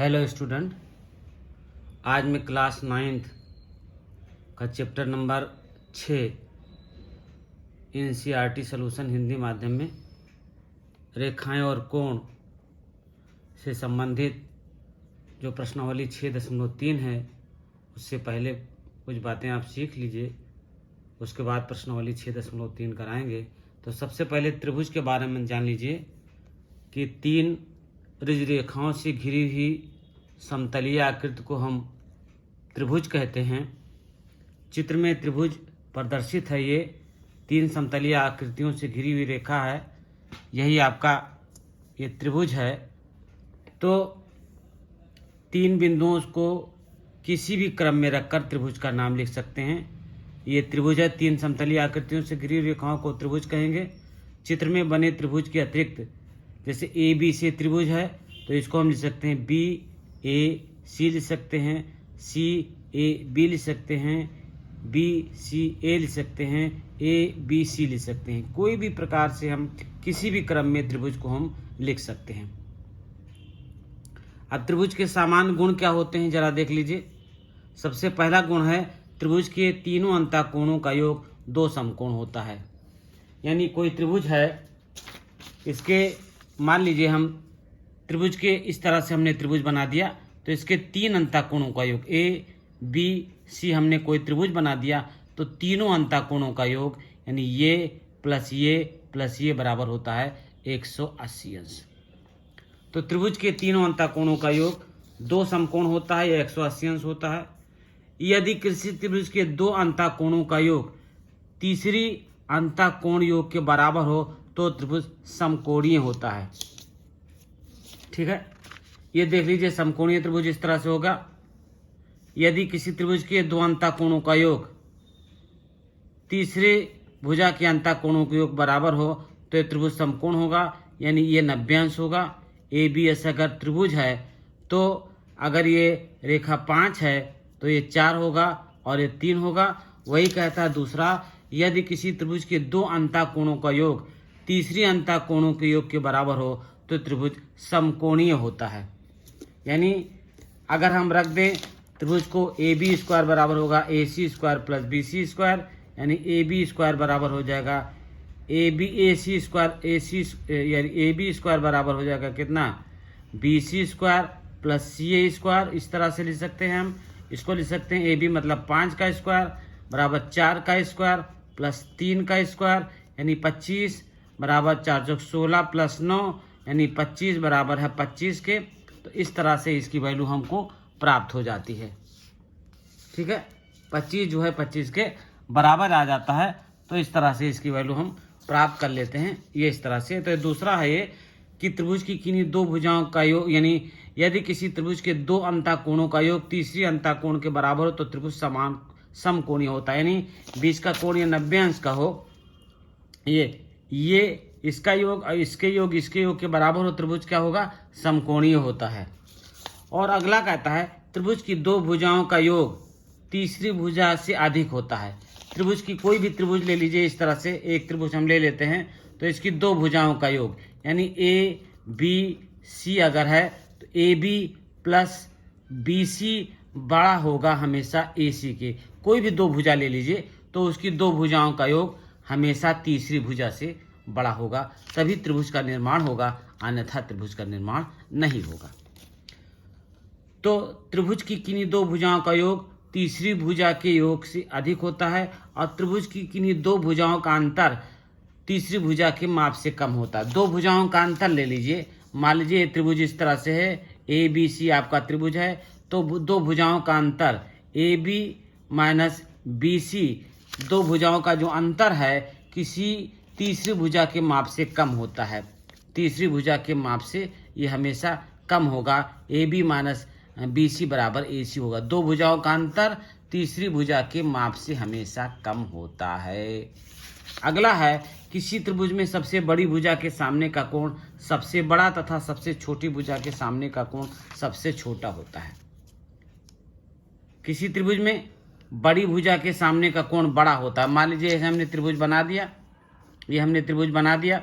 Hello student, आज मैं class 9th का chapter number 6 NCERT solution Hindi माध्यम में रेखाएं और कोण से संबंधित जो प्रश्नावली 6.3 है उससे पहले कुछ बातें आप सीख लीजिए, उसके बाद प्रश्नावली 6.3 कराएंगे। तो सबसे पहले त्रिभुज के बारे में जान लीजिए कि 3 ऋज रेखाओं से घिरी हुई समतलीय आकृति को हम त्रिभुज कहते हैं। चित्र में त्रिभुज प्रदर्शित है। ये 3 समतलीय आकृतियों से घिरी हुई रेखा है, यही आपका ये त्रिभुज है। तो 3 बिंदुओं को किसी भी क्रम में रखकर त्रिभुज का नाम लिख सकते हैं। ये त्रिभुज है। 3 समतलीय आकृतियों से घिरी हुई रेखाओं को त्रिभुज कहेंगे। चित्र में बने त्रिभुज के अतिरिक्त जैसे ए बी से त्रिभुज है तो इसको हम लिख सकते हैं बी ए सी लिख सकते हैं, सी ए बी लिख सकते हैं, बी सी ए लिख सकते हैं, ए बी सी लिख सकते हैं। कोई भी प्रकार से हम किसी भी क्रम में त्रिभुज को हम लिख सकते हैं। अब त्रिभुज के सामान्य गुण क्या होते हैं जरा देख लीजिए। सबसे पहला गुण है त्रिभुज के तीनों अंतःकोणों का योग 2 समकोण होता है। यानी कोई त्रिभुज है, इसके मान लीजिए हम त्रिभुज के इस तरह से हमने त्रिभुज बना दिया तो इसके 3 अंतःकोणों का योग ए बी सी हमने कोई त्रिभुज बना दिया तो तीनों अंतःकोणों का योग यानी ये प्लस ये बराबर होता है 180 अंश। तो त्रिभुज के तीनों अंतःकोणों का योग 2 समकोण होता है या 180 अंश होता है। यदि किसी त्रिभुज के 2 अंतःकोणों का योग तीसरी अंतःकोण योग के बराबर हो तो त्रिभुज समकोणीय होता है। ठीक है, ये देख लीजिए समकोणीय त्रिभुज इस तरह से होगा। यदि किसी त्रिभुज के 2 अंतःकोणों का योग तीसरे भुजा के अंतःकोणों के योग बराबर हो तो ये त्रिभुज समकोण होगा, यानी ये 90 अंश होगा। ए बी एस अगर त्रिभुज है तो अगर ये रेखा 5 है तो ये 4 होगा और ये 3 होगा। वही कहता है दूसरा, यदि किसी त्रिभुज के 2 अंतःकोणों का योग तीसरी अंतःकोणों के योग के बराबर हो तो त्रिभुज समकोणीय होता है। यानी अगर हम रख दें त्रिभुज को ए बी स्क्वायर बराबर होगा A C square plus B C square, यानी ए बी स्क्वायर बराबर हो जाएगा A B A C square यानी ए बी स्क्वायर बराबर हो जाएगा कितना बी सी स्क्वायर प्लस सी ए स्क्वायर। इस तरह से लिख सकते हैं हम। इसको लिख सकते हैं ए बी मतलब 5 का स्क्वायर बराबर 4 का स्क्वायर प्लस 3 का स्क्वायर यानी 25 बराबर 4 चौक 16 प्लस 9 यानी 25 बराबर है 25 के। तो इस तरह से इसकी वैल्यू हमको प्राप्त हो जाती है। ठीक है, 25 जो है 25 के बराबर आ जाता है। तो इस तरह से इसकी वैल्यू हम प्राप्त कर लेते हैं, ये इस तरह से। तो दूसरा है ये कि त्रिभुज की किन्हीं 2 भुजाओं का योग यानी यदि किसी त्रिभुज के 2 अंतःकोणों का योग तीसरी अंतःकोण के बराबर हो तो त्रिभुज समकोणीय होता है। यानी बीच का कोण या 90 अंश का हो, ये इसका योग और इसके योग के बराबर हो, त्रिभुज क्या होगा समकोणीय होता है। और अगला कहता है त्रिभुज की 2 भुजाओं का योग तीसरी भुजा से अधिक होता है। त्रिभुज की कोई भी त्रिभुज ले लीजिए, इस तरह से एक त्रिभुज हम ले लेते हैं तो इसकी 2 भुजाओं का योग यानी ए बी सी अगर है तो A B plus B C बड़ा होगा हमेशा ए सी के। कोई भी 2 भुजा ले लीजिए तो उसकी 2 भुजाओं का योग हमेशा तीसरी भुजा से बड़ा होगा, तभी त्रिभुज का निर्माण होगा, अन्यथा त्रिभुज का निर्माण नहीं होगा। तो त्रिभुज की किन्हीं 2 भुजाओं का योग तीसरी भुजा के योग से अधिक होता है और त्रिभुज की किन्हीं 2 भुजाओं का अंतर तीसरी भुजा के माप से कम होता है। 2 भुजाओं का अंतर ले लीजिए, मान लीजिए त्रिभुज इस तरह से है, ए बी सी आपका त्रिभुज है तो 2 भुजाओं का अंतर A B minus B C, 2 भुजाओं का जो अंतर है किसी तीसरी भुजा के माप से कम होता है। तीसरी भुजा के माप से ये हमेशा कम होगा, A B minus B C बराबर ए सी होगा। 2 भुजाओं का अंतर तीसरी भुजा के माप से हमेशा कम होता है। अगला है किसी त्रिभुज में सबसे बड़ी भुजा के सामने का कोण सबसे बड़ा तथा सबसे छोटी भुजा के सामने का कोण सबसे छोटा होता है। किसी त्रिभुज में बड़ी भुजा के सामने का कोण बड़ा होता है। मान लीजिए हमने त्रिभुज बना दिया, ये हमने त्रिभुज बना दिया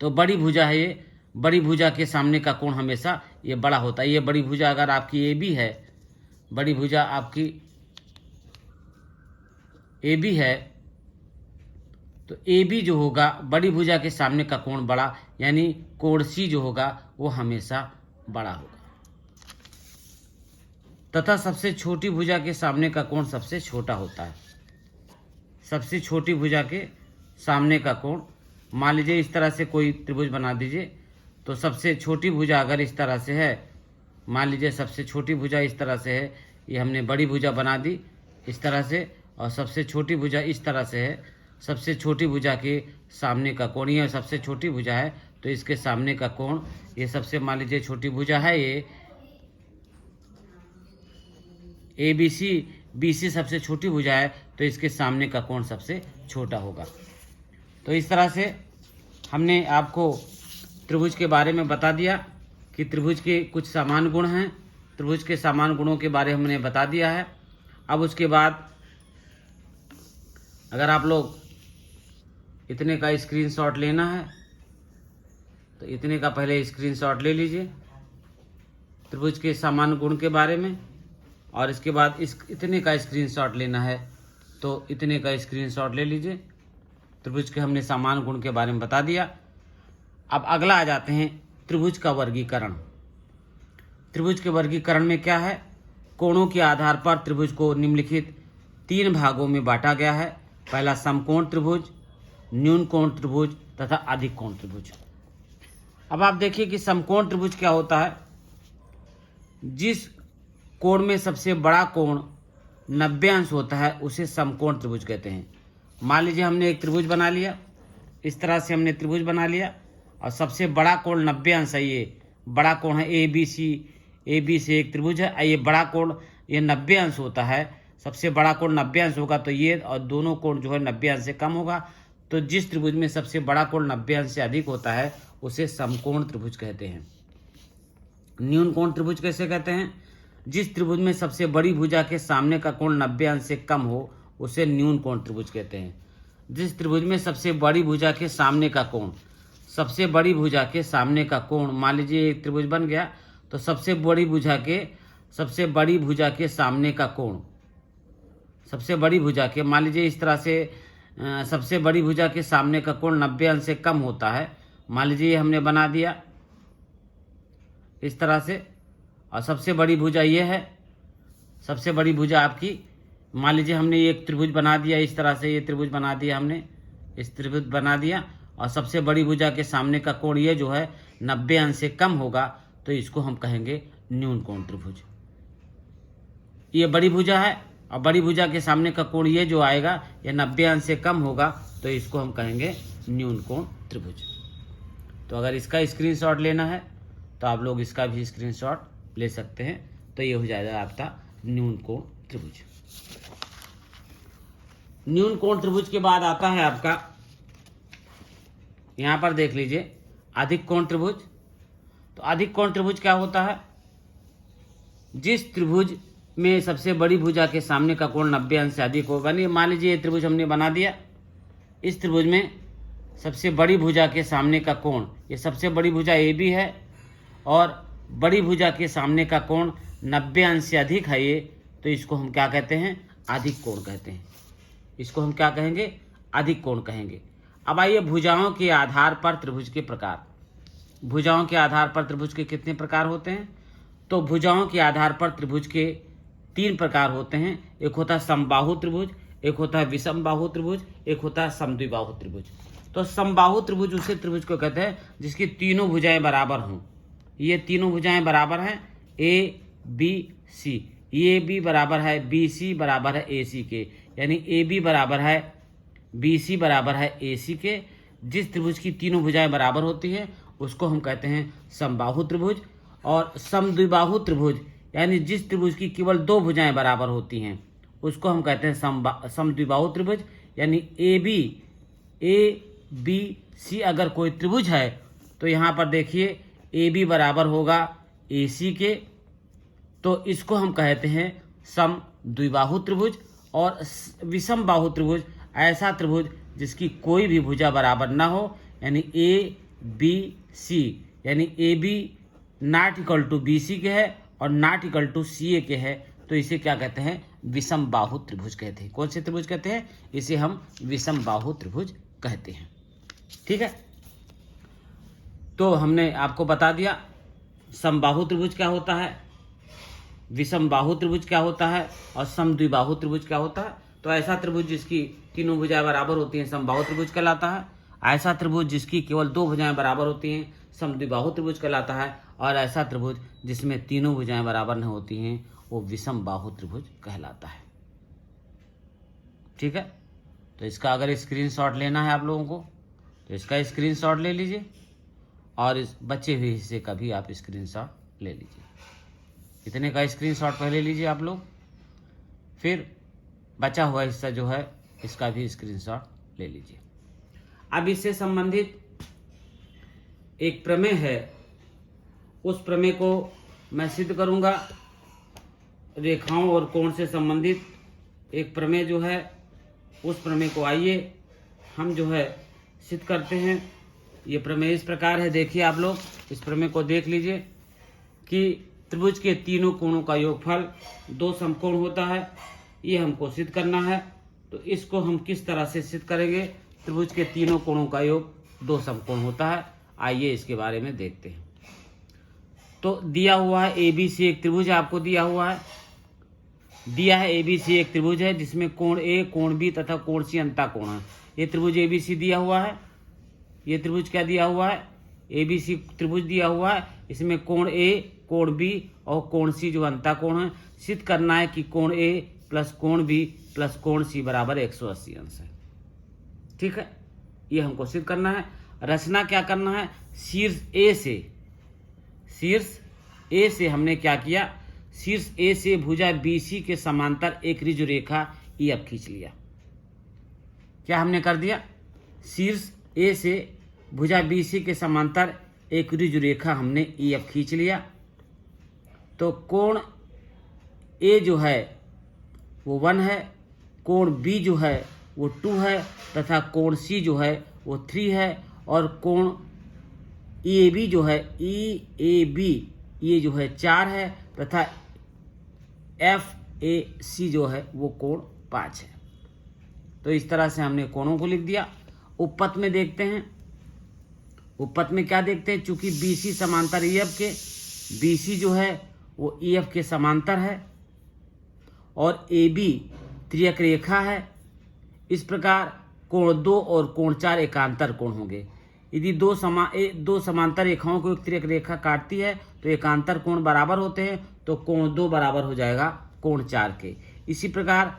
तो बड़ी भुजा है, ये बड़ी भुजा के सामने का कोण हमेशा ये बड़ा होता है। ये बड़ी भुजा अगर आपकी ए बी है, बड़ी भुजा आपकी ए बी है, तो ए बी जो होगा बड़ी भुजा के सामने का कोण बड़ा, यानी कोण सी जो होगा वो हमेशा बड़ा होगा। तथा सबसे छोटी भुजा के सामने का कोण सबसे छोटा होता है। सबसे छोटी भुजा के सामने का कोण, मान लीजिए इस तरह से कोई त्रिभुज बना दीजिए, तो सबसे छोटी भुजा अगर इस तरह से है, मान लीजिए सबसे छोटी भुजा इस तरह से है, ये हमने बड़ी भुजा बना दी इस तरह से, और सबसे छोटी भुजा इस तरह से है। सबसे छोटी भुजा के सामने का कोण, ये सबसे छोटी भुजा है तो इसके सामने का कोण, ये सबसे मान लीजिए छोटी भुजा है, ये ए बी सी सबसे छोटी भुजा है तो इसके सामने का कोण सबसे छोटा होगा। तो इस तरह से हमने आपको त्रिभुज के बारे में बता दिया कि त्रिभुज के कुछ समान गुण हैं। त्रिभुज के समान गुणों के बारे में हमने बता दिया है। अब उसके बाद अगर आप लोग इतने का स्क्रीनशॉट लेना है तो इतने का पहले स्क्रीनशॉट ले लीजिए त्रिभुज के समान गुण के बारे में, और इसके बाद इतने का स्क्रीनशॉट लेना है तो इतने का स्क्रीनशॉट ले लीजिए। त्रिभुज के हमने समान गुण के बारे में बता दिया। अब अगला आ जाते हैं त्रिभुज का वर्गीकरण। त्रिभुज के वर्गीकरण में क्या है, कोणों के आधार पर त्रिभुज को निम्नलिखित 3 भागों में बांटा गया है। पहला समकोण त्रिभुज, न्यून कोण त्रिभुज तथा अधिक कोण त्रिभुज। अब आप देखिए कि समकोण त्रिभुज क्या होता है। जिस कोण में सबसे बड़ा कोण 90 अंश होता है उसे समकोण त्रिभुज कहते हैं। मान लीजिए हमने एक त्रिभुज बना लिया, इस तरह से हमने त्रिभुज बना लिया और सबसे बड़ा कोण 90 अंश है। ये बड़ा कोण है ए बी से एक त्रिभुज है। ये बड़ा कोण ये 90 अंश होता है। सबसे बड़ा कोण 90 अंश होगा तो ये और दोनों कोण जो है 90 अंश से कम होगा। तो जिस त्रिभुज में सबसे बड़ा कोण 90 अंश से अधिक होता है उसे समकोण त्रिभुज कहते हैं। न्यून कोण त्रिभुज कैसे कहते हैं, जिस त्रिभुज में सबसे बड़ी भुजा के सामने का कोण 90 अंश से कम हो उसे न्यून कोण त्रिभुज कहते हैं। जिस त्रिभुज में सबसे बड़ी भुजा के सामने का कोण, सबसे बड़ी भुजा के सामने का कोण, मान लीजिए एक त्रिभुज बन गया तो सबसे बड़ी भुजा के सामने का कोण, सबसे बड़ी भुजा के, मान लीजिए इस तरह से सबसे बड़ी भुजा के सामने का कोण 90 अंश से कम होता है। मान लीजिए हमने बना दिया इस तरह से, और सबसे बड़ी भुजा ये है। सबसे बड़ी भुजा आपकी, मान लीजिए हमने एक त्रिभुज बना दिया इस तरह से, ये त्रिभुज बना दिया हमने, इस त्रिभुज बना दिया और सबसे बड़ी भुजा के सामने का कोण ये जो है 90 अंश से कम होगा तो इसको हम कहेंगे न्यून कोण त्रिभुज। ये बड़ी भुजा है और बड़ी भुजा के सामने का कोण ये जो आएगा ये 90 अंश से कम होगा तो इसको हम कहेंगे न्यून कोण त्रिभुज। तो अगर इसका स्क्रीनशॉट लेना है तो आप लोग इसका भी स्क्रीनशॉट ले सकते हैं। तो ये हो जाएगा आपका न्यून कोण त्रिभुज। न्यून कोण त्रिभुज के बाद आता है आपका, यहां पर देख लीजिए, अधिक कोण त्रिभुज। तो अधिक कोण त्रिभुज क्या होता है, जिस त्रिभुज में सबसे बड़ी भुजा के सामने का कोण 90 अंश से अधिक होगा। नहीं, मान लीजिए ये त्रिभुज हमने बना दिया, इस त्रिभुज में सबसे बड़ी भुजा के सामने का कोण, ये सबसे बड़ी भुजा ए बी है और बड़ी भुजा के सामने का कोण 90 अंश से अधिक है ये, तो इसको हम क्या कहते हैं, अधिक कोण कहते हैं। इसको हम क्या कहेंगे, अधिक कोण कहेंगे। अब आइए भुजाओं के आधार पर त्रिभुज के प्रकार। भुजाओं के आधार पर त्रिभुज के कितने प्रकार होते हैं, तो भुजाओं के आधार पर त्रिभुज के 3 प्रकार होते हैं। एक होता है समबाहु त्रिभुज, एक होता है विषम बाहु त्रिभुज, एक होता है समद्विबाहु त्रिभुज। तो समबाहु त्रिभुज उसे त्रिभुज को कहते हैं जिसकी तीनों भुजाएं बराबर हों। ये तीनों भुजाएं बराबर हैं ए बी सी, ए बी बराबर है बी सी बराबर है ए सी के, यानी ए बी बराबर है बी सी बराबर है ए सी के। जिस त्रिभुज की तीनों भुजाएं बराबर होती हैं उसको हम कहते हैं समबाहु त्रिभुज। और समद्विबाहु त्रिभुज यानी जिस त्रिभुज की केवल 2 भुजाएं बराबर होती हैं उसको हम कहते हैं समद्विबाहु त्रिभुज। यानी ए बी सी अगर कोई त्रिभुज है तो यहाँ पर देखिए ए बी बराबर होगा ए सी के, तो इसको हम कहते हैं समद्विबाहु त्रिभुज। और विषम बाहु त्रिभुज ऐसा त्रिभुज जिसकी कोई भी भुजा बराबर ना हो, यानी ए बी सी, यानी A B not equal to BC के है और नॉट इक्वल टू CA के है, तो इसे क्या कहते हैं? विषम बाहु त्रिभुज कहते हैं। कौन से त्रिभुज कहते हैं? इसे हम विषम बाहु त्रिभुज कहते हैं। ठीक है, तो हमने आपको बता दिया समबाहु त्रिभुज क्या होता है, विषम बाहु त्रिभुज क्या होता है और समद्विबाहु त्रिभुज क्या होता है। तो ऐसा त्रिभुज जिसकी तीनों भुजाएं बराबर होती हैं समबाहु त्रिभुज कहलाता है। ऐसा त्रिभुज जिसकी केवल 2 भुजाएं बराबर होती हैं समद्विबाहु त्रिभुज कहलाता है। और ऐसा त्रिभुज जिसमें तीनों भुजाएं बराबर नहीं होती हैं वो विषम बाहु त्रिभुज कहलाता है। ठीक है, तो इसका अगर स्क्रीनशॉट लेना है आप लोगों को तो इसका स्क्रीनशॉट ले लीजिए और इस बचे हुए हिस्से का भी आप स्क्रीनशॉट ले लीजिए। इतने का स्क्रीनशॉट पहले लीजिए आप लोग, फिर बचा हुआ हिस्सा जो है इसका भी स्क्रीनशॉट ले लीजिए। अब इससे संबंधित एक प्रमेय है, उस प्रमेय को मैं सिद्ध करूंगा। रेखाओं और कोण से संबंधित एक प्रमेय जो है उस प्रमेय को आइए हम जो है सिद्ध करते हैं। ये प्रमेय इस प्रकार है, देखिए आप लोग इस प्रमेय को देख लीजिए कि त्रिभुज के तीनों कोणों का योगफल 2 समकोण होता है, ये हमको सिद्ध करना है। तो इसको हम किस तरह से सिद्ध करेंगे? त्रिभुज के तीनों कोणों का योग 2 समकोण होता है, आइए इसके बारे में देखते हैं। तो दिया हुआ है ABC एक त्रिभुज आपको दिया हुआ है, ABC एक त्रिभुज है जिसमें कोण A, कोण B तथा कोण C अंतःकोण है। ये त्रिभुज ABC दिया हुआ है, ये त्रिभुज क्या दिया हुआ है? ABC त्रिभुज दिया हुआ है, इसमें कोण A, कोण B और कोण C जो अंतःकोण है। सिद्ध करना है कि कोण A प्लस कोण B प्लस कोण C बराबर 180 अंश है। ठीक है, ये हमको सिद्ध करना है। रचना क्या करना है? शीर्ष A से हमने क्या किया? शीर्ष A से भुजा BC के समांतर एक ऋजु रेखा EF खींच लिया। क्या हमने कर दिया? शीर्ष A से भुजा BC के समांतर एक ऋजु रेखा हमने EF खींच लिया। तो कोण A जो है वो 1 है, कोण B जो है वो 2 है तथा कोण C जो है वो 3 है और कोण EAB जो है ये जो है 4 है तथा FAC जो है वो कोण 5 है। तो इस तरह से हमने कोणों को लिख दिया। उपपथ में देखते हैं, उपपथ में क्या देखते हैं? चूंकि BC समांतर EF के, BC जो है वो EF के समांतर है और AB त्रियक रेखा है, इस प्रकार कोण 2 और कोण 4 एकांतर कोण होंगे। यदि दो समांतर रेखाओं को एक त्रियक रेखा काटती है तो एकांतर कोण बराबर होते हैं, तो कोण 2 बराबर हो जाएगा कोण 4 के। इसी प्रकार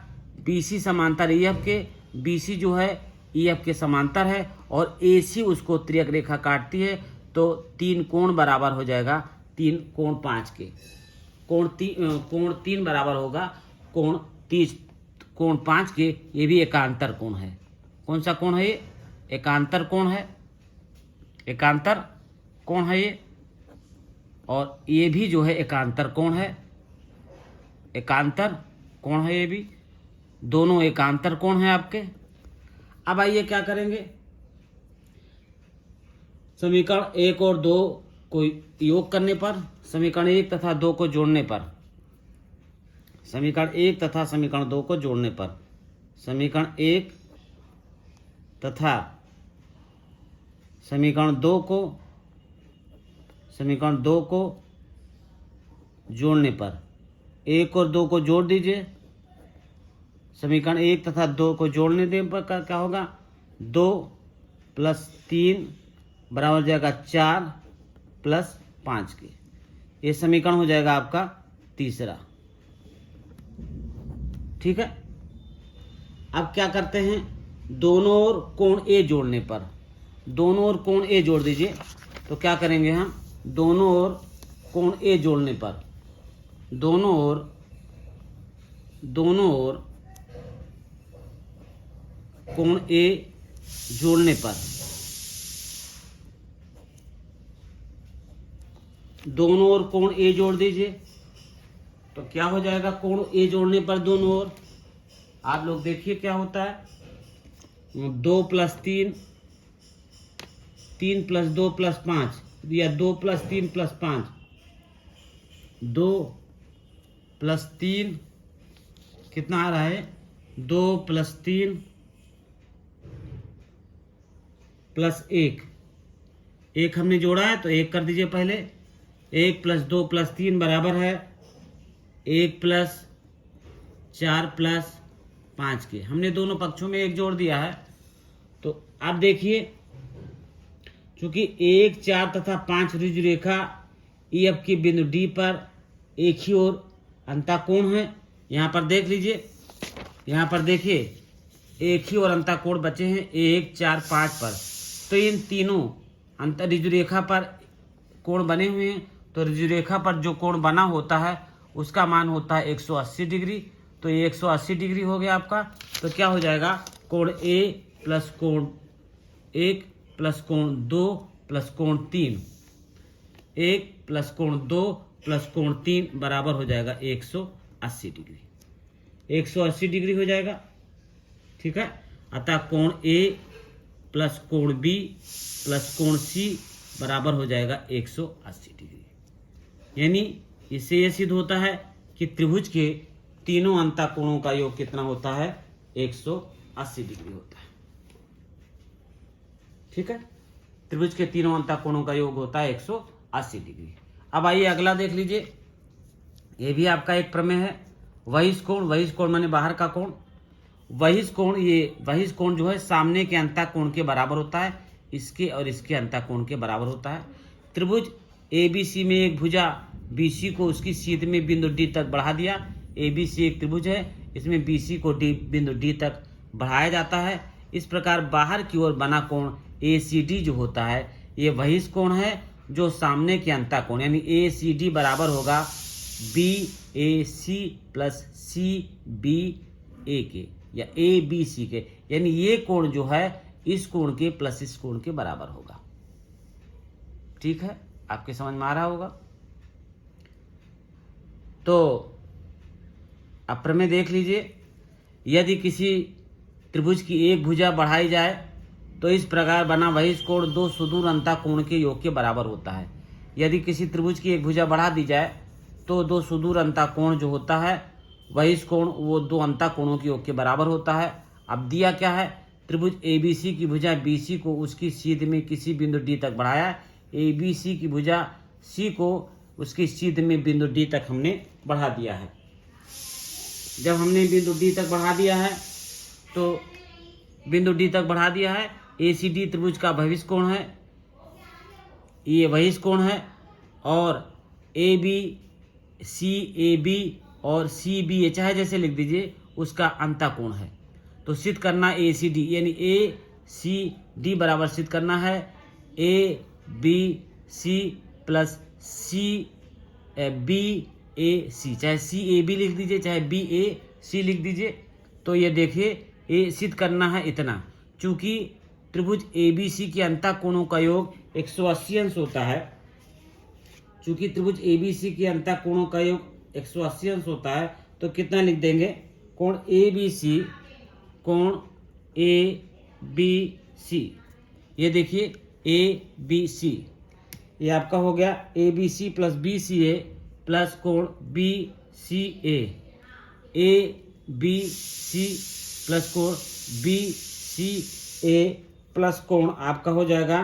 BC समांतर EF के, BC जो है EF के समांतर है और AC उसको त्रियक रेखा काटती है, तो 3 कोण बराबर हो जाएगा 3 कोण 5 के। कोण 3 बराबर होगा कोण 5 के। ये भी एकांतर कोण है। कौन सा कोण है ये? एकांतर कोण है, एकांतर कोण है ये। और ये भी जो है एकांतर कोण है, एकांतर कोण है ये भी, दोनों एकांतर कोण है आपके। अब आइए क्या करेंगे? समीकरण 1 और 2 को योग करने पर, समीकरण 1 तथा 2 को जोड़ने पर, समीकरण 1 तथा समीकरण 2 को जोड़ने पर, समीकरण 1 तथा समीकरण 2 को जोड़ने पर, 1 और 2 को जोड़ दीजिए। समीकरण 1 तथा 2 को जोड़ने देने पर क्या होगा? 2 + 3 बराबर हो जाएगा 4 + 5 के। ये समीकरण हो जाएगा आपका तीसरा। ठीक है, अब क्या करते हैं? दोनों ओर कोण A जोड़ने पर, दोनों ओर कोण A जोड़ दीजिए। तो क्या करेंगे हम? दोनों ओर कोण A जोड़ने पर, दोनों ओर कोण A जोड़ने पर, दोनों ओर कोण A जोड़ दीजिए। तो क्या हो जाएगा? कोण A जोड़ने पर दोनों ओर, आप लोग देखिए क्या होता है। 2 + 3, 3 + 2 + 5 या 2 + 3 + 5, 2 + 3 कितना आ रहा है 2 + 3 + 1, 1 हमने जोड़ा है तो 1 कर दीजिए पहले। 1 + 2 + 3 बराबर है 1 + 4 + 5 के। हमने दोनों पक्षों में 1 जोड़ दिया है। तो अब देखिए, चूंकि 1, 4 तथा 5 ऋजु रेखा EF की बिंदु D पर एक ही ओर अंतःकोण है। यहाँ पर देख लीजिए, यहाँ पर देखिए एक ही और अंतःकोण बचे हैं 1, 4, 5 पर। तो इन तीनों अंतर ऋजु रेखा पर कोण बने हुए हैं। तो ऋजु रेखा पर जो कोण बना होता है उसका मान होता है 180 डिग्री। तो ये 180 डिग्री हो गया आपका। तो क्या हो जाएगा, कोण A + कोण 1 + कोण 2 + कोण 3, 1 + कोण 2 + कोण 3 बराबर हो जाएगा 180 डिग्री। 180 डिग्री हो जाएगा, ठीक है। अतः कोण A + कोण B + कोण C बराबर हो जाएगा 180 डिग्री। यानी इससे यह सिद्ध होता है कि त्रिभुज के तीनों अंतःकोणों का योग कितना होता है, 180 डिग्री होता है, ठीक है। त्रिभुज के तीनों अंतःकोणों का योग होता है 180 डिग्री। अब आइए अगला देख लीजिए, ये भी आपका एक प्रमेय है। वहिष कोण माने बाहर का कोण। वहिष कोण जो है सामने के अंतःकोण के बराबर होता है, इसके और इसके अंतःकोण के बराबर होता है। त्रिभुज ABC में एक भुजा BC को उसकी सीध में बिंदु D तक बढ़ा दिया। ABC एक त्रिभुज है, इसमें BC को बिंदु D तक बढ़ाया जाता है। इस प्रकार बाहर की ओर बना कोण ACD जो होता है ये वहिष कोण है, जो सामने के अंतःकोण यानी ACD बराबर होगा BAC + CBA के या ABC के। यानी ये कोण जो है इस कोण के प्लस इस कोण के बराबर होगा, ठीक है। आपके समझ में आ रहा होगा। तो अब प्रमेय देख लीजिए, यदि किसी त्रिभुज की एक भुजा बढ़ाई जाए तो इस प्रकार बना वहिष कोण 2 सुदूर अंतःकोण के योग के बराबर होता है। यदि किसी त्रिभुज की एक भुजा बढ़ा दी जाए तो 2 सुदूर अंतःकोण जो होता है वहिष कोण वो 2 अंतःकोणों के योग के बराबर होता है। अब दिया क्या है, त्रिभुज ABC की भुजा BC को उसकी सीध में किसी बिंदु D तक बढ़ाया। ABC की भुजा C को उसकी सीध में बिंदु D तक हमने बढ़ा दिया है। जब हमने बिंदु D तक बढ़ा दिया है तो बिंदु D तक बढ़ा दिया है, ACD त्रिभुज का वहिष कोण है, ये वहिष कोण है, और ABCAB और CBA चाहे जैसे लिख दीजिए उसका अंतःकोण है। तो सिद्ध करना ACD यानी ACD बराबर सिद्ध करना है ABC + CBAC, चाहे CAB लिख दीजिए चाहे BAC लिख दीजिए। तो ये देखिए ये सिद्ध करना है इतना, चूंकि त्रिभुज ABC के अंतःकोणों का योग 180 अंश होता है। चूंकि त्रिभुज ABC के अंतःकोणों का योग 180 अंश होता है तो कितना लिख देंगे, कोण ABC ये देखिए ABC, ये आपका हो गया ABC + BCA + कोण BCA, ABC + कोण BCA + कोण आपका हो जाएगा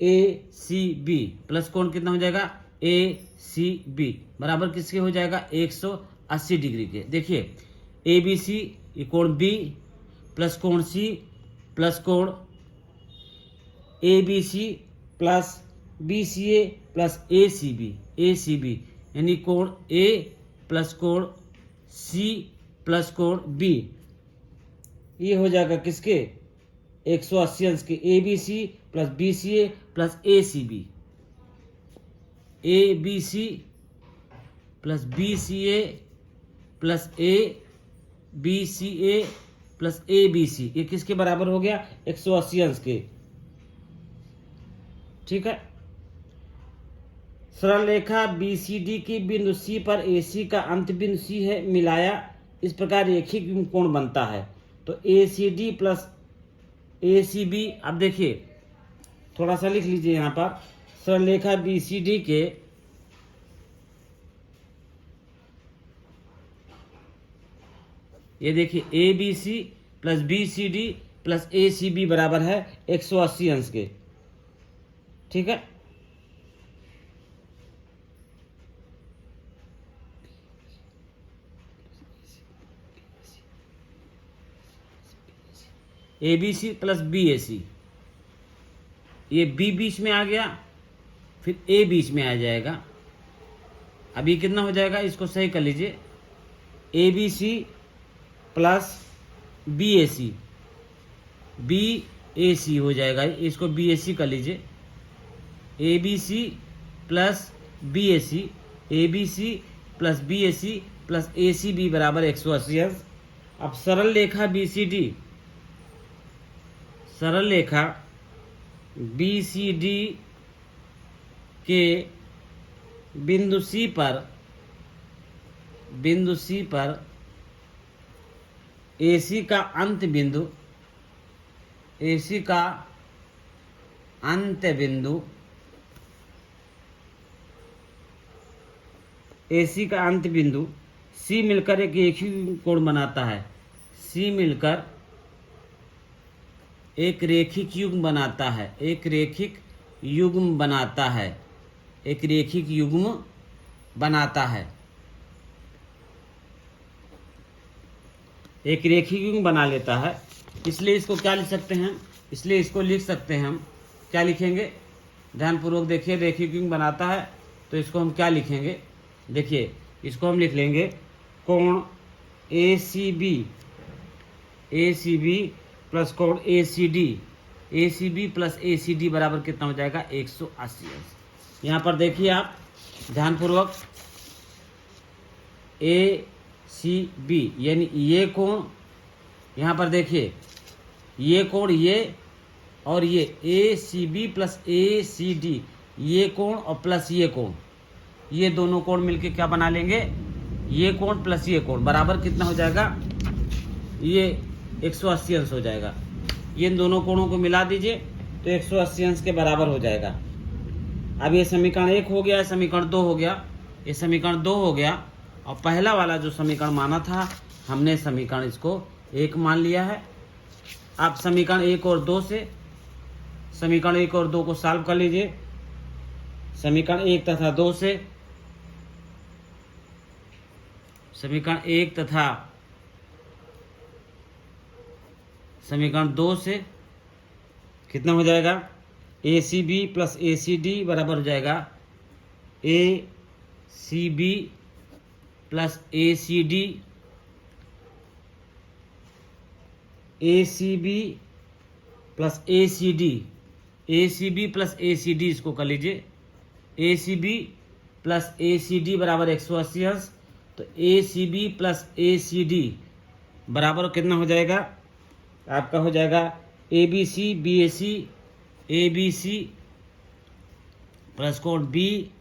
ACB + कोण कितना हो जाएगा ACB बराबर किसके हो जाएगा 180 डिग्री के। देखिए ABC ये कोण B + कोण C + कोण ABC + BCA + ACB यानी कोण A + कोण C + कोण B, ये हो जाएगा किसके 180 अंश के ABC + BCA + ACB, ABC + BCA + ABCA + ABC, ये किसके बराबर हो गया 180 अंश के, ठीक है। सरल रेखा BCD की बिंदु C पर AC का अंत बिंदु C है मिलाया, इस प्रकार रेखिक कोण बनता है। तो ACD + ACB, अब देखिए थोड़ा सा लिख लीजिए यहाँ पर, सरल रेखा BCD के ये देखिए ABC plus BCD plus ACB बराबर है 180 अंश के। ठीक है, ABC प्लस BAC, ये B बीच में आ गया, फिर A बीच में आ जाएगा। अब ये कितना हो जाएगा, इसको सही कर लीजिए, ABC प्लस BAC, BAC हो जाएगा, इसको BAC कर लीजिए। ABC plus BAC, ABC plus BAC plus ACB बराबर 180 अंश। अब सरल रेखा BCD, सरल रेखा BCD के बिंदु C पर AC का अंत बिंदु, AC का अंत बिंदु, AC का अंत बिंदु C मिलकर एक ही कोण बनाता है। C मिलकर एक रेखिक युग्म बनाता है, एक रेखिक युग्म बनाता है, एक रेखिक युग्म बनाता है, एक रेखिक युग्म बना लेता है। इसलिए इसको क्या लिख सकते हैं, इसलिए इसको लिख सकते हैं हम, क्या लिखेंगे, ध्यानपूर्वक देखिए, रेखिक युग्म बनाता है तो इसको हम क्या लिखेंगे, देखिए इसको हम लिख लेंगे कोण ACB प्लस कोण ACB प्लस ACD बराबर कितना हो जाएगा, 180 अंश। यहाँ पर देखिए आप ध्यानपूर्वक, ACB यानी ये कोण, यहाँ पर देखिए ये कोण, ये और ये ACB प्लस ACD, ये कोण और प्लस ये कोण, ये दोनों कोण मिलके क्या बना लेंगे, ये कोण प्लस ये कोण बराबर कितना हो जाएगा, ये 180 अंश हो जाएगा। ये इन दोनों कोणों को मिला दीजिए तो 180 अंश के बराबर हो जाएगा। अब ये समीकरण 1 हो गया, समीकरण 2 हो गया, ये समीकरण 2 हो गया, और पहला वाला जो समीकरण माना था हमने समीकरण इसको 1 मान लिया है। आप समीकरण 1 और 2 से, समीकरण 1 और 2 को सॉल्व कर लीजिए। समीकरण 1 तथा 2 से, समीकरण 1 तथा समीकरण 2 से कितना हो जाएगा, ACB प्लस ACD बराबर हो जाएगा ACB plus ACD, ACB plus ACD, ACB plus ACD इसको कर लीजिए, ACB प्लस ACD बराबर 180 अंश। तो ACB प्लस ACD बराबर कितना हो जाएगा, आपका हो जाएगा ABC BAC, ABC प्लस कोण BAC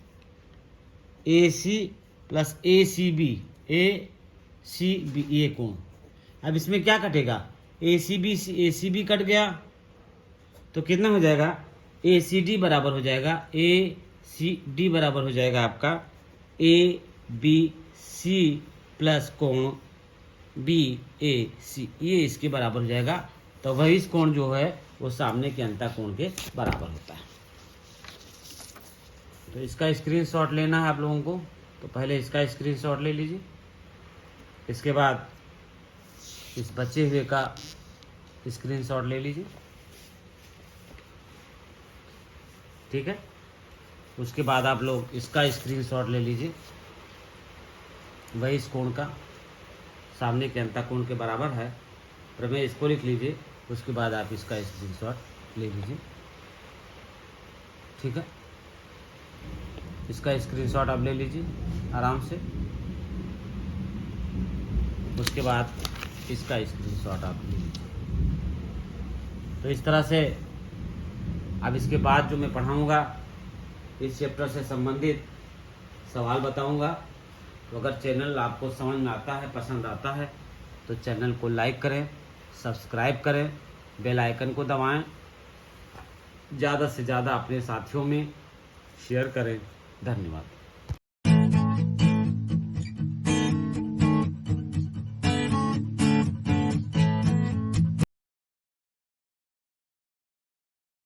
प्लस ACB, ACB ये कोण। अब इसमें क्या कटेगा, ACB कट गया तो कितना हो जाएगा, ACD बराबर हो जाएगा, ACD बराबर हो जाएगा आपका ABC प्लस कोण BAC, ये इसके बराबर हो जाएगा। तो वही इस कोण जो है वो सामने के अंतः कोण के बराबर होता है। तो इसका स्क्रीनशॉट लेना है आप लोगों को, तो पहले इसका स्क्रीनशॉट ले लीजिए, इसके बाद इस बचे हुए का स्क्रीनशॉट ले लीजिए। ठीक है, उसके बाद आप लोग इसका स्क्रीनशॉट ले लीजिए, वही इस कोण का सामने के अंतः कोण के बराबर है, प्रमेय इसको लिख लीजिए। उसके बाद आप इसका स्क्रीनशॉट ले लीजिए। ठीक है, इसका स्क्रीनशॉट आप ले लीजिए आराम से, उसके बाद इसका स्क्रीनशॉट आप ले लीजिए। तो इस तरह से अब इसके बाद जो मैं पढ़ाऊँगा इस चैप्टर से संबंधित सवाल बताऊँगा। तो अगर चैनल आपको समझ में आता है, पसंद आता है, तो चैनल को लाइक करें, सब्सक्राइब करें, बेल आइकन को दबाएं, ज़्यादा से ज़्यादा अपने साथियों में शेयर करें। धन्यवाद।